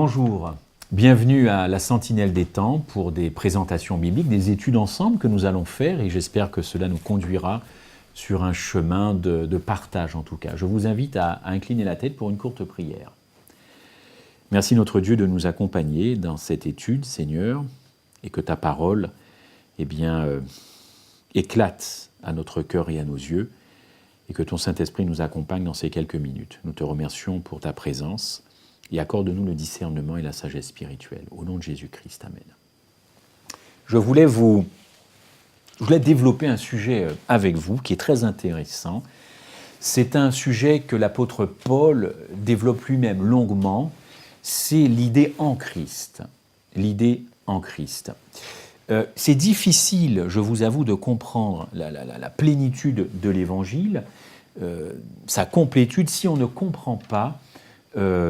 Bonjour, bienvenue à la Sentinelle des Temps pour des présentations bibliques, des études ensemble que nous allons faire et j'espère que cela nous conduira sur un chemin de partage en tout cas. Je vous invite à incliner la tête pour une courte prière. Merci notre Dieu de nous accompagner dans cette étude, Seigneur, et que ta parole éclate à notre cœur et à nos yeux et que ton Saint-Esprit nous accompagne dans ces quelques minutes. Nous te remercions pour ta présence. Et accorde-nous le discernement et la sagesse spirituelle. Au nom de Jésus-Christ, Amen. Je voulais développer un sujet avec vous qui est très intéressant. C'est un sujet que l'apôtre Paul développe lui-même longuement. C'est l'idée en Christ. L'idée en Christ. C'est difficile, je vous avoue, de comprendre la plénitude de l'Évangile, sa complétude, si on ne comprend pas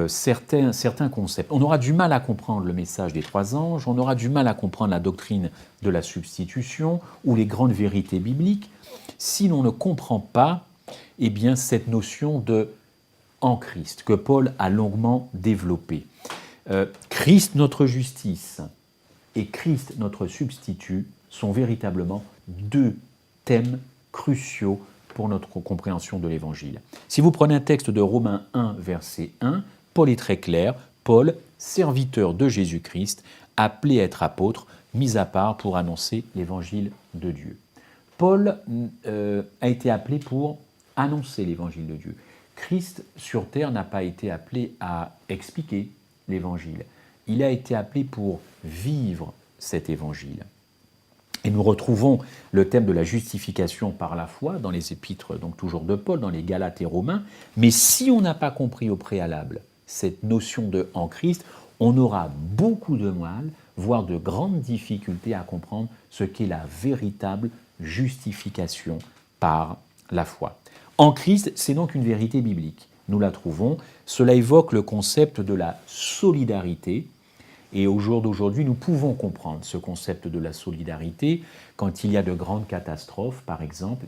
certains concepts. On aura du mal à comprendre le message des trois anges, on aura du mal à comprendre la doctrine de la substitution ou les grandes vérités bibliques si l'on ne comprend pas cette notion de en Christ que Paul a longuement développée. Christ notre justice et Christ notre substitut sont véritablement deux thèmes cruciaux pour notre compréhension de l'Évangile. Si vous prenez un texte de Romains 1, verset 1, Paul est très clair. Paul, serviteur de Jésus-Christ, appelé à être apôtre, mis à part pour annoncer l'Évangile de Dieu. Paul a été appelé pour annoncer l'Évangile de Dieu. Christ, sur terre, n'a pas été appelé à expliquer l'Évangile. Il a été appelé pour vivre cet Évangile. Et nous retrouvons le thème de la justification par la foi dans les épîtres, donc toujours de Paul, dans les Galates et Romains. Mais si on n'a pas compris au préalable cette notion de en Christ, on aura beaucoup de mal, voire de grandes difficultés à comprendre ce qu'est la véritable justification par la foi. En Christ, c'est donc une vérité biblique. Nous la trouvons. Cela évoque le concept de la solidarité. Et au jour d'aujourd'hui, nous pouvons comprendre ce concept de la solidarité. Quand il y a de grandes catastrophes, par exemple,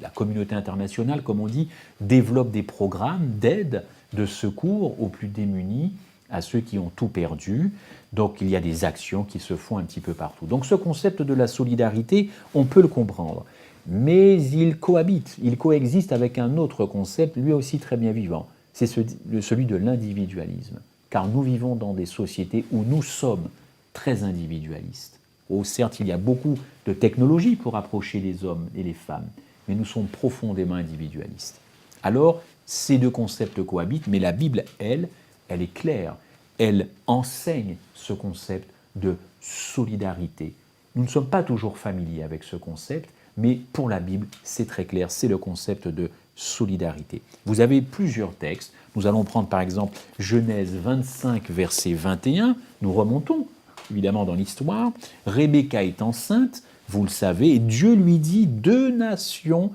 la communauté internationale, comme on dit, développe des programmes d'aide, de secours aux plus démunis, à ceux qui ont tout perdu. Donc il y a des actions qui se font un petit peu partout. Donc ce concept de la solidarité, on peut le comprendre. Mais il coexiste avec un autre concept, lui aussi très bien vivant. C'est celui de l'individualisme. Car nous vivons dans des sociétés où nous sommes très individualistes. Certes, il y a beaucoup de technologies pour approcher les hommes et les femmes, mais nous sommes profondément individualistes. Alors, ces deux concepts cohabitent, mais la Bible, elle est claire. Elle enseigne ce concept de solidarité. Nous ne sommes pas toujours familiers avec ce concept, mais pour la Bible, c'est très clair, c'est le concept de solidarité. Vous avez plusieurs textes. Nous allons prendre par exemple Genèse 25, verset 21. Nous remontons évidemment dans l'histoire. Rebecca est enceinte, vous le savez, et Dieu lui dit deux nations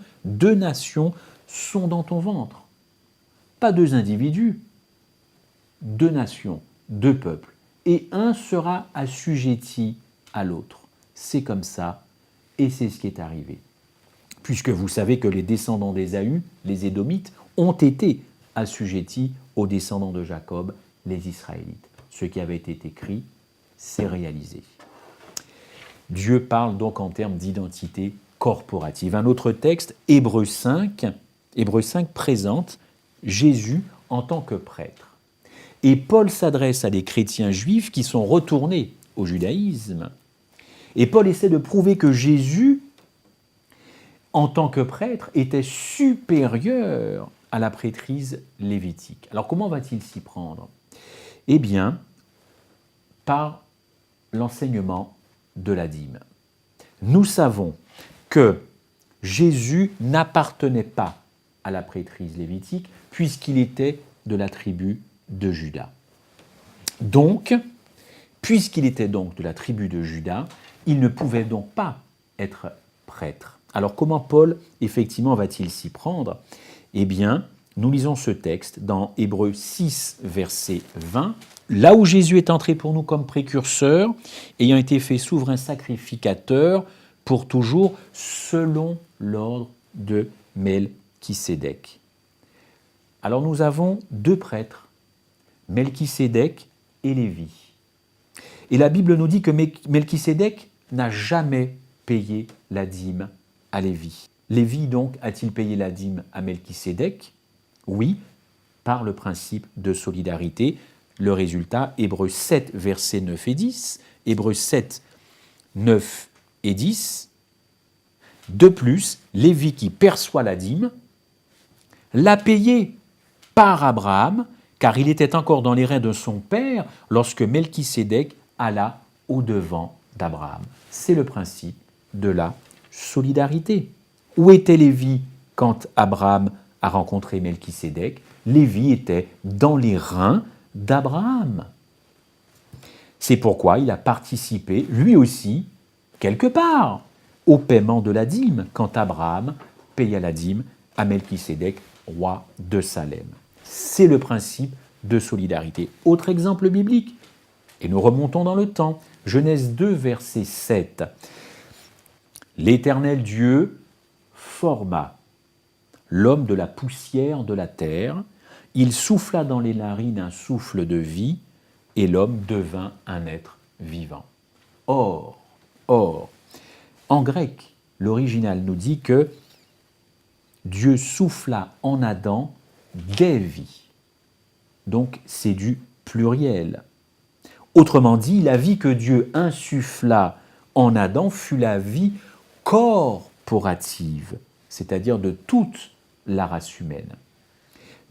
sont dans ton ventre. Pas deux individus, deux nations, deux peuples. Et un sera assujetti à l'autre. C'est comme ça, et c'est ce qui est arrivé. Puisque vous savez que les descendants d'Ésaü, les Édomites, ont été assujettis aux descendants de Jacob, les Israélites. Ce qui avait été écrit, c'est réalisé. Dieu parle donc en termes d'identité corporative. Un autre texte, Hébreux 5 présente Jésus en tant que prêtre. Et Paul s'adresse à des chrétiens juifs qui sont retournés au judaïsme. Et Paul essaie de prouver que Jésus, en tant que prêtre, était supérieur à la prêtrise lévitique. Alors comment va-t-il s'y prendre ? Eh bien, par l'enseignement de la dîme. Nous savons que Jésus n'appartenait pas à la prêtrise lévitique puisqu'il était de la tribu de Juda. Donc, puisqu'il était donc de la tribu de Juda, il ne pouvait donc pas être prêtre. Alors comment Paul, effectivement, va-t-il s'y prendre ? Eh bien, nous lisons ce texte dans Hébreux 6, verset 20. Là où Jésus est entré pour nous comme précurseur, ayant été fait souverain sacrificateur pour toujours, selon l'ordre de Melchisédek. Alors nous avons deux prêtres, Melchisédek et Lévi. Et la Bible nous dit que Melchisédek n'a jamais payé la dîme à Lévi. Lévi, donc, a-t-il payé la dîme à Melchisédek? Oui, par le principe de solidarité. Le résultat, Hébreux 7, versets 9 et 10. Hébreux 7, 9 et 10. De plus, Lévi qui perçoit la dîme l'a payée par Abraham, car il était encore dans les reins de son père lorsque Melchisédek alla au-devant d'Abraham. C'est le principe de la solidarité. Où était Lévi quand Abraham a rencontré Melchisédek? Lévi était dans les reins d'Abraham. C'est pourquoi il a participé, lui aussi, quelque part, au paiement de la dîme, quand Abraham paya la dîme à Melchisédek, roi de Salem. C'est le principe de solidarité. Autre exemple biblique, et nous remontons dans le temps, Genèse 2, verset 7. L'Éternel Dieu forma l'homme de la poussière de la terre, il souffla dans les narines un souffle de vie, et l'homme devint un être vivant. Or, en grec, l'original nous dit que Dieu souffla en Adam des vies. Donc c'est du pluriel. Autrement dit, la vie que Dieu insuffla en Adam fut la vie corporative, c'est-à-dire de toute la race humaine.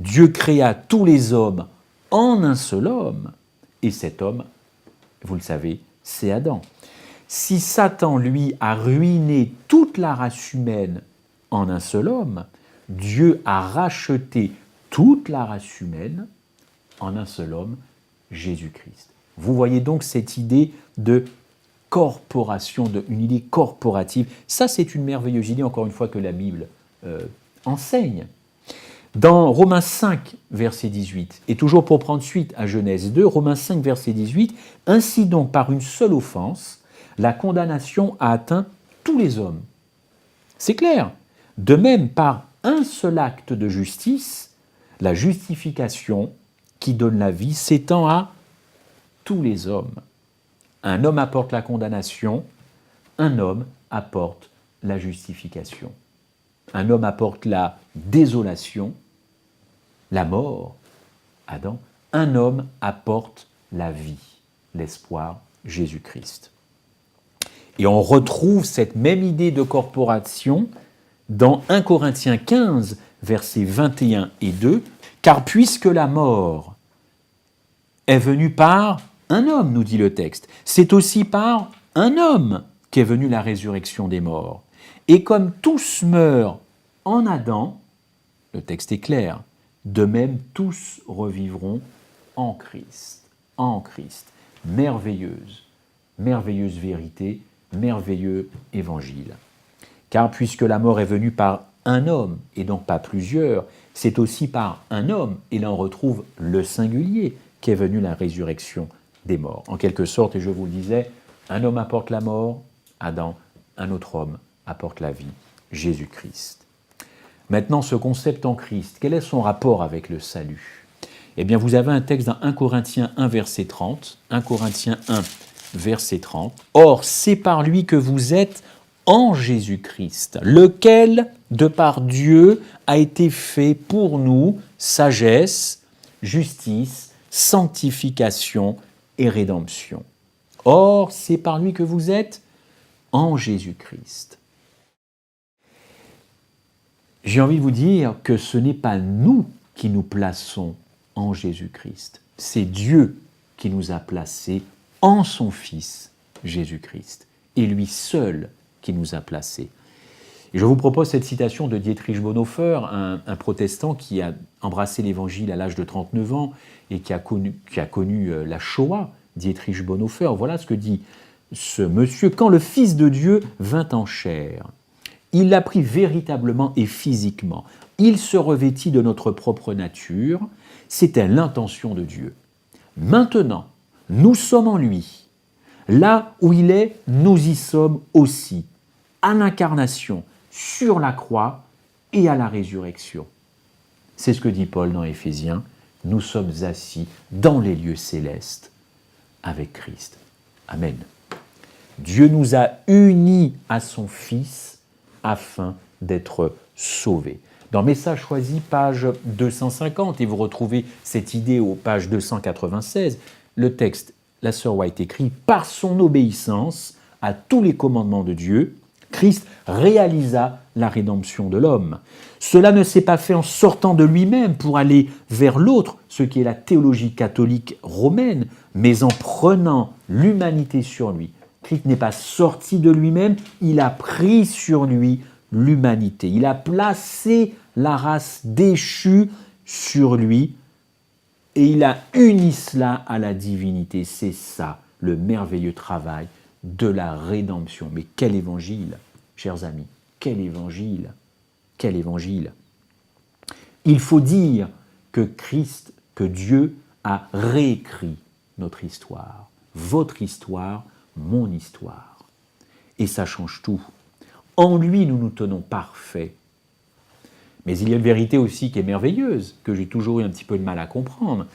Dieu créa tous les hommes en un seul homme, et cet homme, vous le savez, c'est Adam. Si Satan, lui, a ruiné toute la race humaine en un seul homme, Dieu a racheté toute la race humaine en un seul homme, Jésus-Christ. Vous voyez donc cette idée de corporation, une idée corporative. Ça, c'est une merveilleuse idée, encore une fois, que la Bible enseigne. Dans Romains 5, verset 18, et toujours pour prendre suite à Genèse 2, Romains 5, verset 18, « Ainsi donc, par une seule offense, la condamnation a atteint tous les hommes. » C'est clair. De même, par un seul acte de justice, la justification qui donne la vie s'étend à tous les hommes. Un homme apporte la condamnation, un homme apporte la justification. Un homme apporte la désolation, la mort, Adam. Un homme apporte la vie, l'espoir, Jésus-Christ. Et on retrouve cette même idée de corporation dans 1 Corinthiens 15, versets 21 et 2, « Car puisque la mort est venue par un homme, nous dit le texte, c'est aussi par un homme qu'est venue la résurrection des morts. Et comme tous meurent en Adam, le texte est clair, de même tous revivront en Christ. En Christ. Merveilleuse vérité, merveilleux évangile. Car puisque la mort est venue par un homme, et donc pas plusieurs, c'est aussi par un homme, et là on retrouve le singulier, qu'est venue la résurrection des morts. En quelque sorte, et je vous le disais, un homme apporte la mort, Adam, un autre homme apporte la vie, Jésus-Christ. Maintenant, ce concept en Christ, quel est son rapport avec le salut? Eh bien, vous avez un texte dans 1 Corinthiens 1, verset 30. 1 Corinthiens 1, verset 30. « Or, c'est par lui que vous êtes en Jésus-Christ, lequel, de par Dieu, a été fait pour nous sagesse, justice, sanctification et rédemption. Or, c'est par lui que vous êtes en Jésus-Christ. » J'ai envie de vous dire que ce n'est pas nous qui nous plaçons en Jésus-Christ, c'est Dieu qui nous a placés en son Fils Jésus-Christ, et lui seul qui nous a placés. Et je vous propose cette citation de Dietrich Bonhoeffer, un protestant qui a embrassé l'Évangile à l'âge de 39 ans et qui a connu la Shoah, Dietrich Bonhoeffer. Voilà ce que dit ce monsieur. « Quand le Fils de Dieu vint en chair, il l'a pris véritablement et physiquement. Il se revêtit de notre propre nature. C'était l'intention de Dieu. Maintenant, nous sommes en lui. Là où il est, nous y sommes aussi. À l'incarnation, sur la croix et à la résurrection. » C'est ce que dit Paul dans Éphésiens. Nous sommes assis dans les lieux célestes avec Christ. Amen. Dieu nous a unis à son Fils afin d'être sauvés. Dans Message choisi, page 250, et vous retrouvez cette idée aux pages 296, le texte, la sœur White écrit « Par son obéissance à tous les commandements de Dieu, Christ réalisa la rédemption de l'homme. Cela ne s'est pas fait en sortant de lui-même pour aller vers l'autre, ce qui est la théologie catholique romaine, mais en prenant l'humanité sur lui. Christ n'est pas sorti de lui-même, il a pris sur lui l'humanité. Il a placé la race déchue sur lui et il a uni cela à la divinité. C'est ça, le merveilleux travail de la rédemption. Mais quel évangile, chers amis, quel évangile, quel évangile. Il faut dire que Christ, que Dieu a réécrit notre histoire, votre histoire, mon histoire. Et ça change tout. En lui, nous nous tenons parfaits. Mais il y a une vérité aussi qui est merveilleuse, que j'ai toujours eu un petit peu de mal à comprendre.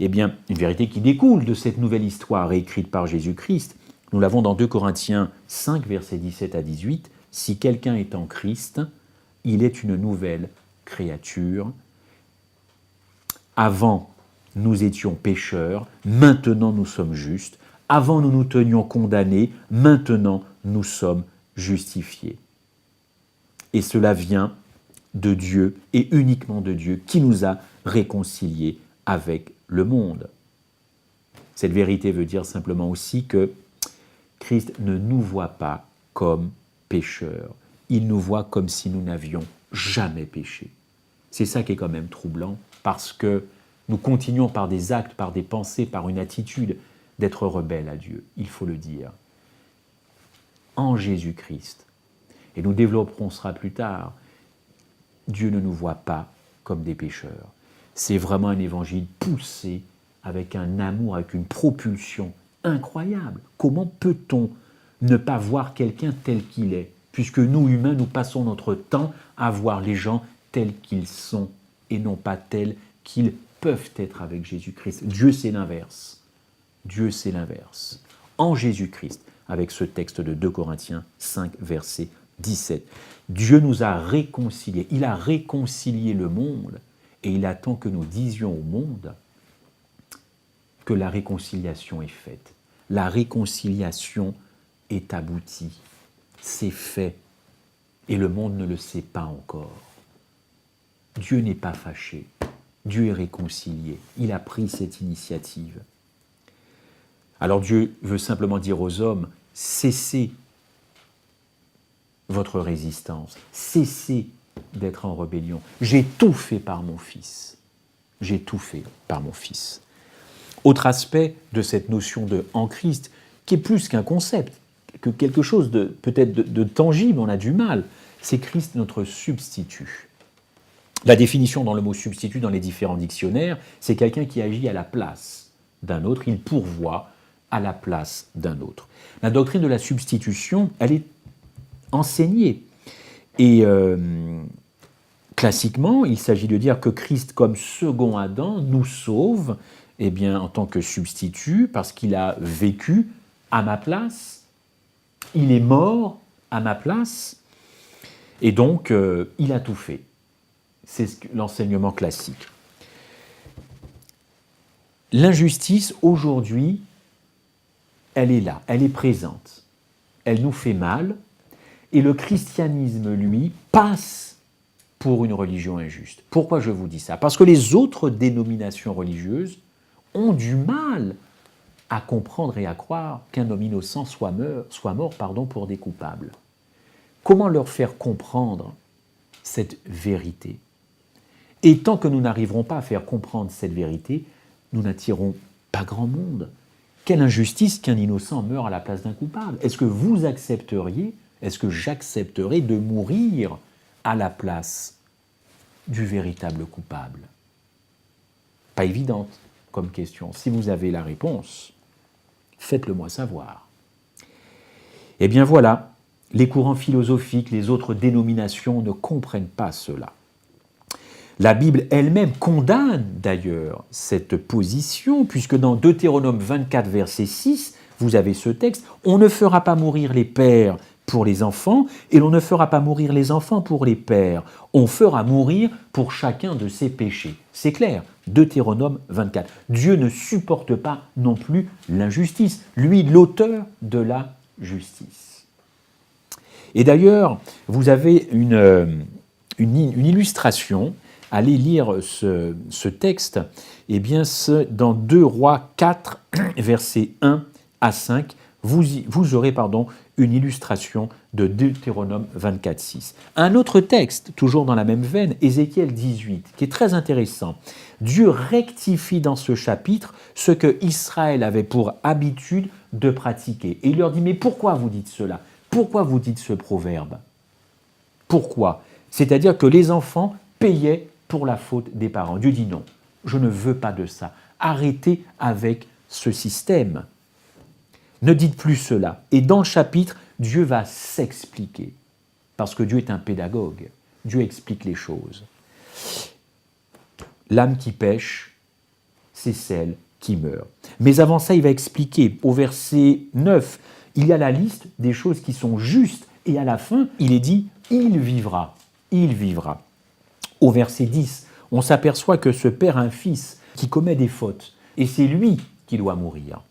Eh bien, une vérité qui découle de cette nouvelle histoire écrite par Jésus-Christ. Nous l'avons dans 2 Corinthiens 5, versets 17 à 18. « Si quelqu'un est en Christ, il est une nouvelle créature. Avant, nous étions pécheurs, maintenant nous sommes justes. Avant, nous nous tenions condamnés, maintenant nous sommes justifiés. » Et cela vient de Dieu et uniquement de Dieu qui nous a réconciliés avec le monde. Cette vérité veut dire simplement aussi que Christ ne nous voit pas comme pécheurs. Il nous voit comme si nous n'avions jamais péché. C'est ça qui est quand même troublant, parce que nous continuons par des actes, par des pensées, par une attitude d'être rebelles à Dieu, il faut le dire. En Jésus-Christ, et nous développerons cela plus tard, Dieu ne nous voit pas comme des pécheurs. C'est vraiment un évangile poussé avec un amour, avec une propulsion incroyable. Comment peut-on ne pas voir quelqu'un tel qu'il est, puisque nous, humains, nous passons notre temps à voir les gens tels qu'ils sont et non pas tels qu'ils peuvent être avec Jésus-Christ. Dieu, c'est l'inverse. Dieu, c'est l'inverse. En Jésus-Christ, avec ce texte de 2 Corinthiens 5, verset 17, Dieu nous a réconciliés. Il a réconcilié le monde et il attend que nous disions au monde que la réconciliation est faite. La réconciliation est aboutie. C'est fait. Et le monde ne le sait pas encore. Dieu n'est pas fâché. Dieu est réconcilié. Il a pris cette initiative. Alors Dieu veut simplement dire aux hommes, cessez votre résistance, cessez d'être en rébellion. J'ai tout fait par mon Fils. J'ai tout fait par mon Fils. Autre aspect de cette notion de « en Christ », qui est plus qu'un concept, que quelque chose de peut-être de tangible, on a du mal, c'est Christ notre substitut. La définition dans le mot substitut dans les différents dictionnaires, c'est quelqu'un qui agit à la place d'un autre, il pourvoit à la place d'un autre. La doctrine de la substitution, elle est enseignée. Et classiquement, il s'agit de dire que Christ, comme second Adam, nous sauve eh bien, en tant que substitut, parce qu'il a vécu à ma place, il est mort à ma place, et donc il a tout fait. C'est l'enseignement classique. L'injustice, aujourd'hui, elle est là, elle est présente. Elle nous fait mal, et le christianisme, lui, passe pour une religion injuste. Pourquoi je vous dis ça? Parce que les autres dénominations religieuses ont du mal à comprendre et à croire qu'un homme innocent soit mort pour des coupables. Comment leur faire comprendre cette vérité? Et tant que nous n'arriverons pas à faire comprendre cette vérité, nous n'attirons pas grand monde. Quelle injustice qu'un innocent meure à la place d'un coupable. Est-ce que vous accepteriez, est-ce que j'accepterais de mourir à la place du véritable coupable? Pas évidente comme question. Si vous avez la réponse, faites-le moi savoir. Eh bien voilà, les courants philosophiques, les autres dénominations ne comprennent pas cela. La Bible elle-même condamne d'ailleurs cette position, puisque dans Deutéronome 24, verset 6, vous avez ce texte, « On ne fera pas mourir les pères pour les enfants, et l'on ne fera pas mourir les enfants pour les pères. On fera mourir pour chacun de ses péchés. » C'est clair, Deutéronome 24. Dieu ne supporte pas non plus l'injustice, lui l'auteur de la justice. Et d'ailleurs, vous avez une illustration. Allez lire ce texte, eh bien, dans 2 Rois 4, versets 1 à 5, vous aurez une illustration de Deutéronome 24, 6. Un autre texte, toujours dans la même veine, Ézéchiel 18, qui est très intéressant. Dieu rectifie dans ce chapitre ce que Israël avait pour habitude de pratiquer. Et il leur dit, mais pourquoi vous dites cela? Pourquoi vous dites ce proverbe? Pourquoi? C'est-à-dire que les enfants payaient pour la faute des parents. Dieu dit non, je ne veux pas de ça. Arrêtez avec ce système. Ne dites plus cela. Et dans le chapitre, Dieu va s'expliquer. Parce que Dieu est un pédagogue. Dieu explique les choses. L'âme qui pêche, c'est celle qui meurt. Mais avant ça, il va expliquer. Au verset 9, il y a la liste des choses qui sont justes. Et à la fin, il est dit, il vivra. Il vivra. Au verset 10, on s'aperçoit que ce père a un fils qui commet des fautes. Et c'est lui qui doit mourir.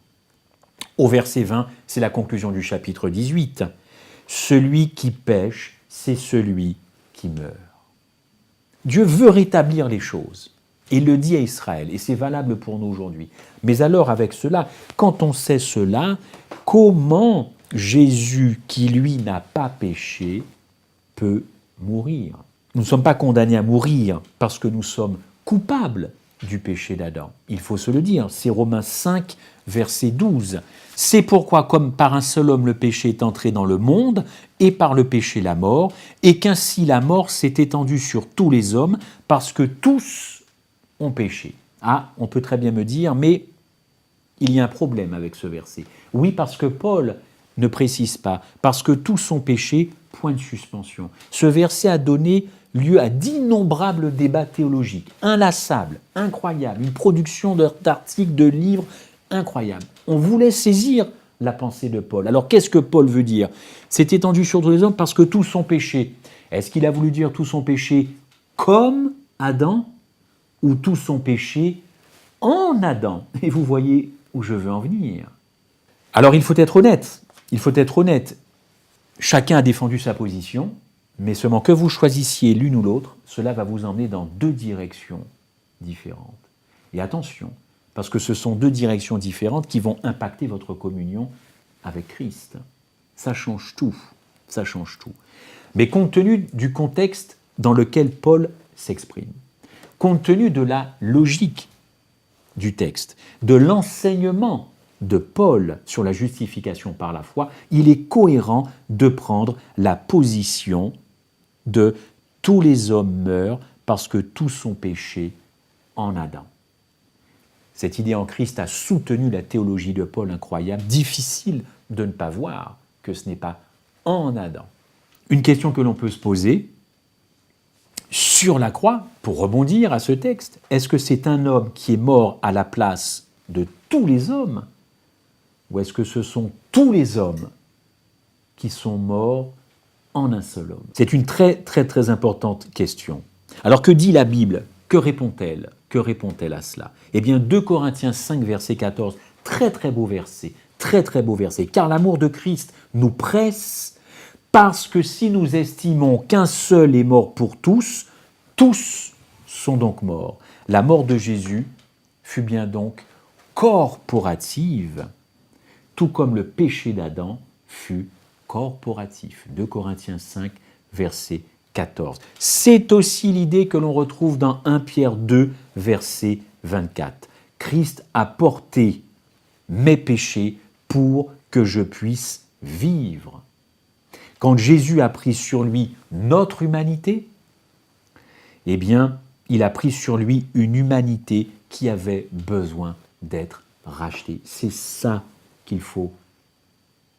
Au verset 20, c'est la conclusion du chapitre 18. Celui qui pêche, c'est celui qui meurt. Dieu veut rétablir les choses. Et il le dit à Israël, et c'est valable pour nous aujourd'hui. Mais alors avec cela, quand on sait cela, comment Jésus, qui lui n'a pas péché, peut mourir? Nous ne sommes pas condamnés à mourir parce que nous sommes coupables du péché d'Adam. Il faut se le dire, c'est Romains 5, verset 12. C'est pourquoi, comme par un seul homme le péché est entré dans le monde, et par le péché la mort, et qu'ainsi la mort s'est étendue sur tous les hommes, parce que tous ont péché. Ah, on peut très bien me dire, mais il y a un problème avec ce verset. Oui, parce que Paul ne précise pas, parce que tous ont péché, point de suspension. Ce verset a donné lieu à d'innombrables débats théologiques, inlassables, incroyables, une production d'articles, de livres incroyables. On voulait saisir la pensée de Paul. Alors qu'est-ce que Paul veut dire? C'est étendu sur tous les hommes parce que tous ont péché. Est-ce qu'il a voulu dire tous ont péché comme Adam ou tous ont péché en Adam? Et vous voyez où je veux en venir. Alors il faut être honnête. Il faut être honnête. Chacun a défendu sa position, mais seulement que vous choisissiez l'une ou l'autre, cela va vous emmener dans 2 directions différentes. Et attention, parce que ce sont 2 directions différentes qui vont impacter votre communion avec Christ. Ça change tout, ça change tout. Mais compte tenu du contexte dans lequel Paul s'exprime, compte tenu de la logique du texte, de l'enseignement de Paul sur la justification par la foi, il est cohérent de prendre la position de tous les hommes meurent parce que tous ont péché en Adam. Cette idée en Christ a soutenu la théologie de Paul incroyable, difficile de ne pas voir que ce n'est pas en Adam. Une question que l'on peut se poser sur la croix, pour rebondir à ce texte, est-ce que c'est un homme qui est mort à la place de tous les hommes, ou est-ce que ce sont tous les hommes qui sont morts en un seul homme? C'est une très très très importante question. Alors que dit la Bible? Que répond-elle? Que répond-elle à cela? Eh bien 2 Corinthiens 5, verset 14, très très beau verset, très très beau verset. Car l'amour de Christ nous presse, parce que si nous estimons qu'un seul est mort pour tous, tous sont donc morts. La mort de Jésus fut bien donc corporative, tout comme le péché d'Adam fut corporatif. 2 Corinthiens 5, verset 14. C'est aussi l'idée que l'on retrouve dans 1 Pierre 2, verset 24. Christ a porté mes péchés pour que je puisse vivre. Quand Jésus a pris sur lui notre humanité, eh bien, il a pris sur lui une humanité qui avait besoin d'être rachetée. C'est ça qu'il faut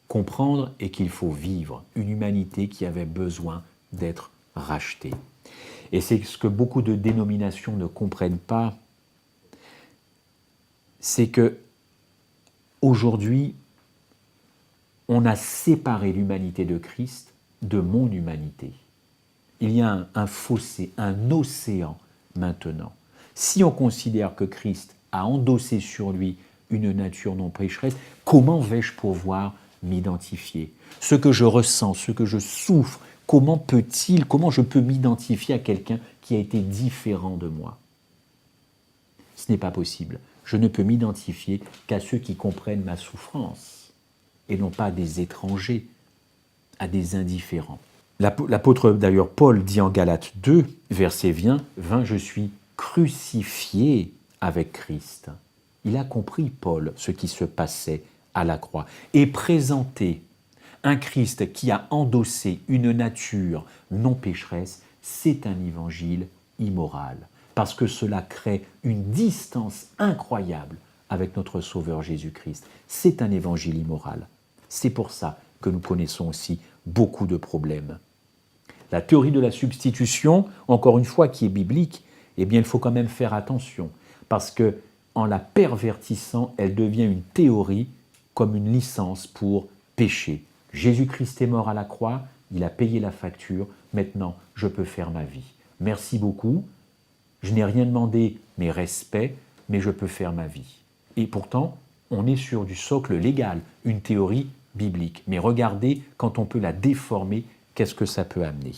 comprendre et qu'il faut vivre. Une humanité qui avait besoin d'être rachetée. Et c'est ce que beaucoup de dénominations ne comprennent pas, c'est que aujourd'hui, on a séparé l'humanité de Christ de mon humanité. Il y a un fossé, un océan maintenant. Si on considère que Christ a endossé sur lui une nature non pécheresse, comment vais-je pouvoir m'identifier? Ce que je ressens, ce que je souffre, comment je peux m'identifier à quelqu'un qui a été différent de moi? Ce n'est pas possible. Je ne peux m'identifier qu'à ceux qui comprennent ma souffrance et non pas à des étrangers, à des indifférents. L'apôtre d'ailleurs Paul dit en Galates 2, verset 20, je suis crucifié avec Christ. Il a compris, Paul, ce qui se passait à la croix et présenté un Christ qui a endossé une nature non pécheresse, c'est un évangile immoral, parce que cela crée une distance incroyable avec notre Sauveur Jésus-Christ. C'est un évangile immoral. C'est pour ça que nous connaissons aussi beaucoup de problèmes. La théorie de la substitution, encore une fois, qui est biblique, eh bien, il faut quand même faire attention, parce que en la pervertissant, elle devient une théorie comme une licence pour pécher. Jésus-Christ est mort à la croix, il a payé la facture, maintenant je peux faire ma vie. Merci beaucoup, je n'ai rien demandé, mais respect, mais je peux faire ma vie. Et pourtant, on est sur du socle légal, une théorie biblique. Mais regardez, quand on peut la déformer, qu'est-ce que ça peut amener?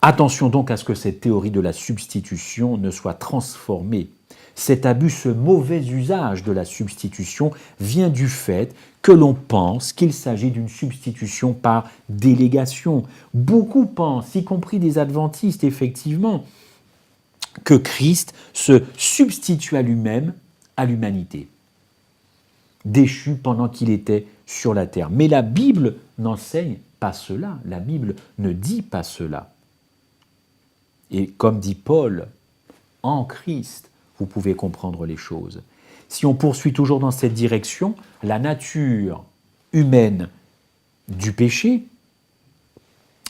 Attention donc à ce que cette théorie de la substitution ne soit transformée. Cet abus, ce mauvais usage de la substitution vient du fait que l'on pense qu'il s'agit d'une substitution par délégation. Beaucoup pensent, y compris des adventistes effectivement, que Christ se substitue à lui-même, à l'humanité, déchu pendant qu'il était sur la terre. Mais la Bible n'enseigne pas cela, la Bible ne dit pas cela. Et comme dit Paul, en Christ, vous pouvez comprendre les choses. Si on poursuit toujours dans cette direction, la nature humaine du péché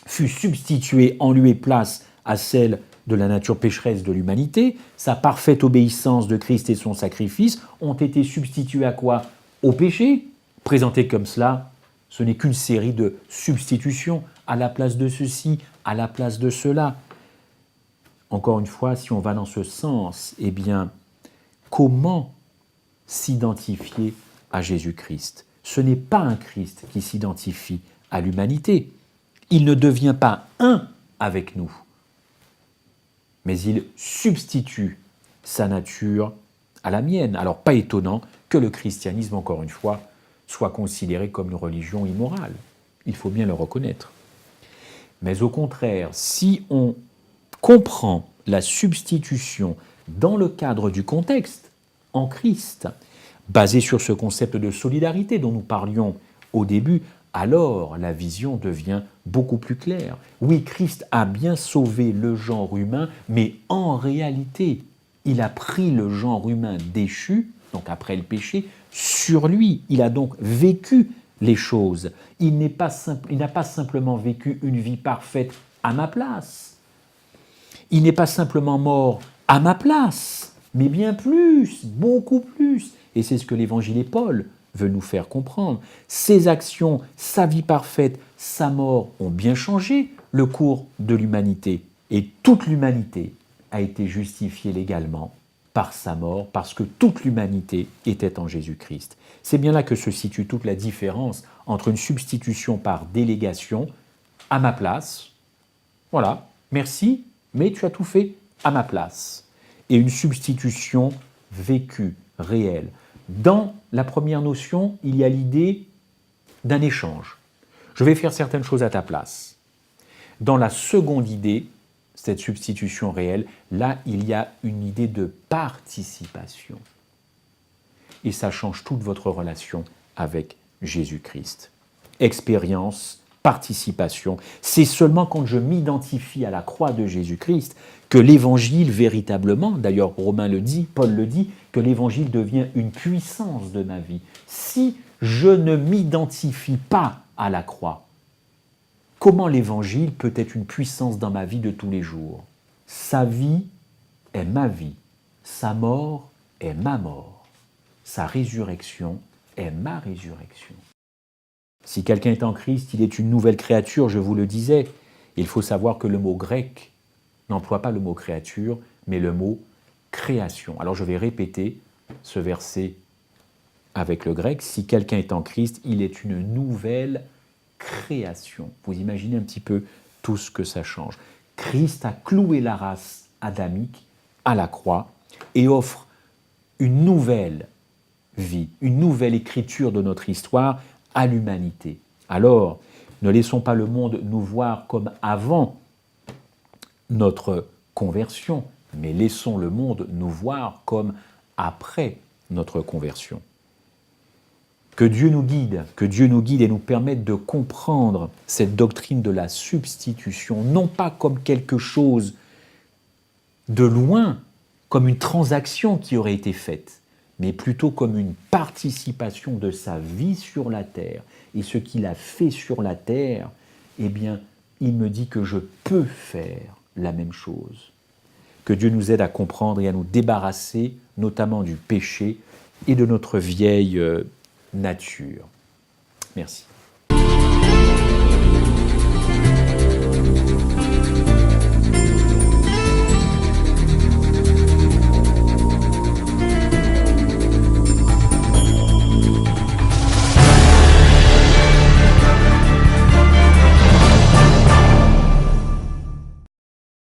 fut substituée en lieu et place à celle de la nature pécheresse de l'humanité. Sa parfaite obéissance de Christ et son sacrifice ont été substitués à quoi? Au péché. Présenté comme cela, ce n'est qu'une série de substitutions à la place de ceci, à la place de cela. Encore une fois, si on va dans ce sens, eh bien, comment s'identifier à Jésus-Christ? Ce n'est pas un Christ qui s'identifie à l'humanité. Il ne devient pas un avec nous, mais il substitue sa nature à la mienne. Alors, pas étonnant que le christianisme, encore une fois, soit considéré comme une religion immorale. Il faut bien le reconnaître. Mais au contraire, si on comprend la substitution dans le cadre du contexte, en Christ, basé sur ce concept de solidarité dont nous parlions au début, alors la vision devient beaucoup plus claire. Oui, Christ a bien sauvé le genre humain, mais en réalité, il a pris le genre humain déchu, donc après le péché, sur lui. Il a donc vécu les choses. Il n'a pas simplement vécu une vie parfaite à ma place. Il n'est pas simplement mort à ma place, mais bien plus, beaucoup plus. Et c'est ce que l'évangile et Paul veut nous faire comprendre. Ses actions, sa vie parfaite, sa mort ont bien changé le cours de l'humanité. Et toute l'humanité a été justifiée légalement par sa mort, parce que toute l'humanité était en Jésus-Christ. C'est bien là que se situe toute la différence entre une substitution par délégation à ma place, voilà, merci, mais tu as tout fait à ma place, et une substitution vécue, réelle. Dans la première notion, il y a l'idée d'un échange. Je vais faire certaines choses à ta place. Dans la seconde idée, cette substitution réelle, là, il y a une idée de participation. Et ça change toute votre relation avec Jésus-Christ. Expérience, participation. C'est seulement quand je m'identifie à la croix de Jésus-Christ que l'Évangile véritablement, d'ailleurs Romain le dit, Paul le dit, que l'Évangile devient une puissance de ma vie. Si je ne m'identifie pas à la croix, comment l'Évangile peut être une puissance dans ma vie de tous les jours? Sa vie est ma vie, sa mort est ma mort, sa résurrection est ma résurrection. Si quelqu'un est en Christ, il est une nouvelle créature, je vous le disais. Il faut savoir que le mot grec n'emploie pas le mot créature, mais le mot création. Alors je vais répéter ce verset avec le grec. Si quelqu'un est en Christ, il est une nouvelle création. Vous imaginez un petit peu tout ce que ça change. Christ a cloué la race adamique à la croix et offre une nouvelle vie, une nouvelle écriture de notre histoire à l'humanité. Alors, ne laissons pas le monde nous voir comme avant notre conversion, mais laissons le monde nous voir comme après notre conversion. Que Dieu nous guide et nous permette de comprendre cette doctrine de la substitution, non pas comme quelque chose de loin, comme une transaction qui aurait été faite, mais plutôt comme une participation de sa vie sur la terre. Et ce qu'il a fait sur la terre, eh bien, il me dit que je peux faire la même chose. Que Dieu nous aide à comprendre et à nous débarrasser, notamment du péché et de notre vieille nature. Merci.